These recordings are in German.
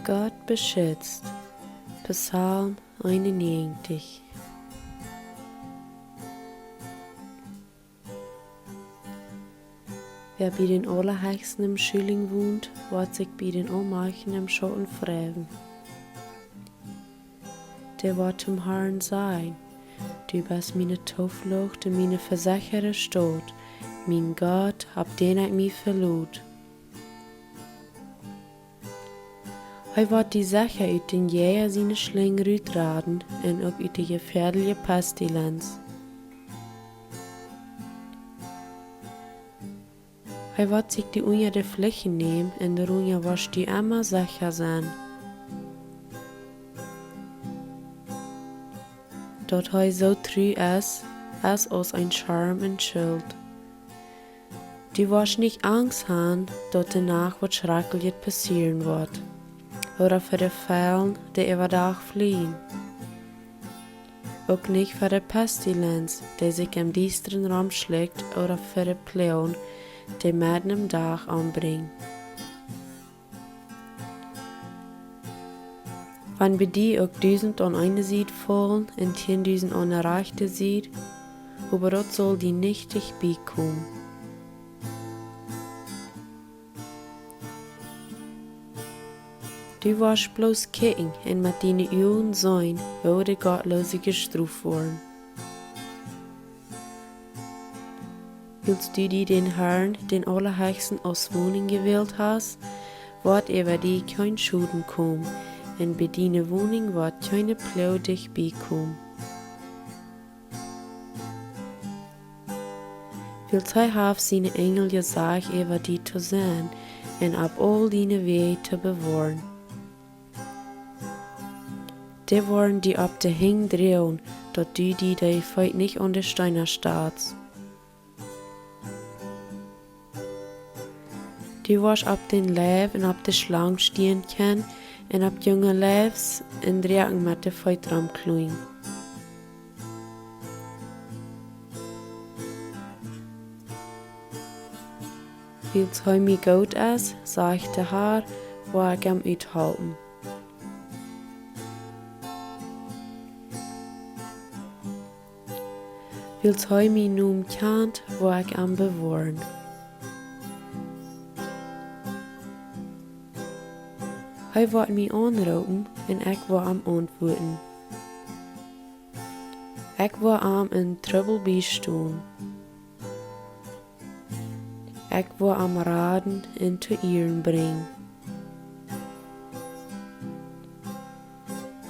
Gott beschützt. Psalm 91. Wer bei den Allerheiligsten im Schilling wohnt, wird sich bei den Allmächtigen im Schatten freuen. Der wird zum Herrn sein. Du bist meine Zuflucht und meine versicherte Stadt. Mein Gott, auf den ich mich verlot. Er wird die Sache uit den Jäger seine Schlinge uitraden und auch uit die gefährliche Pestilenz. Er wird sich die unter der Fläche nehmen und darunter wirst du immer sicher sein. Dort er so treu ist, als aus ein Charme und Schild. Du wirst nicht Angst haben, dort danach was Schreckliches passieren wird. Oder für die Fällen, die über Tag fliehen. Auch nicht für die Pestilenz, die sich im düsteren Raum schlägt, oder für die Plagen, die mitten im Tag anbringen. Wenn bei dir auch 1000 an eine Seite fallen und 10.000 an der rechten Seite, aber dort soll die nicht dich beikommen. Du wirst bloß kicken und mit deinen Augen sehen, wo die Gottlose gestraft wurden. Willst du dir den Herrn, den Allerheiligsten, als Wohnung gewählt hast, wird über dich kein Schuden kommen, und bei deiner Wohnung wird keine Plau dich beikommen. Willst du auf seine Engel gesagt über dich zu sein, und ab all deine Wege zu bewahren. Die wollen die ab der Hing drehen, dort du die Feit nicht unter Steiner stehst. Du wirst ab den Leib und ab der Schlange stehen können und ab junge Leibs in Drecken mit der Feit dran kluen. Weil's heu mi gut ist, sag ich der Herr, wo ich am uithalten. Weil's heu mi Numm kennt, wo ich am bewahren. Hij wird mich anrufen und ich will am antworten. Ich will am in Trouble beistehen. Ich will am Raden in zu Ehren bringen.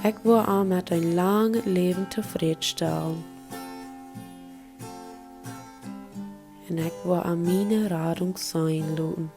Ich will am mit ein langes Leben zufriedenstellen. Und ich will am meine Radung sein lassen.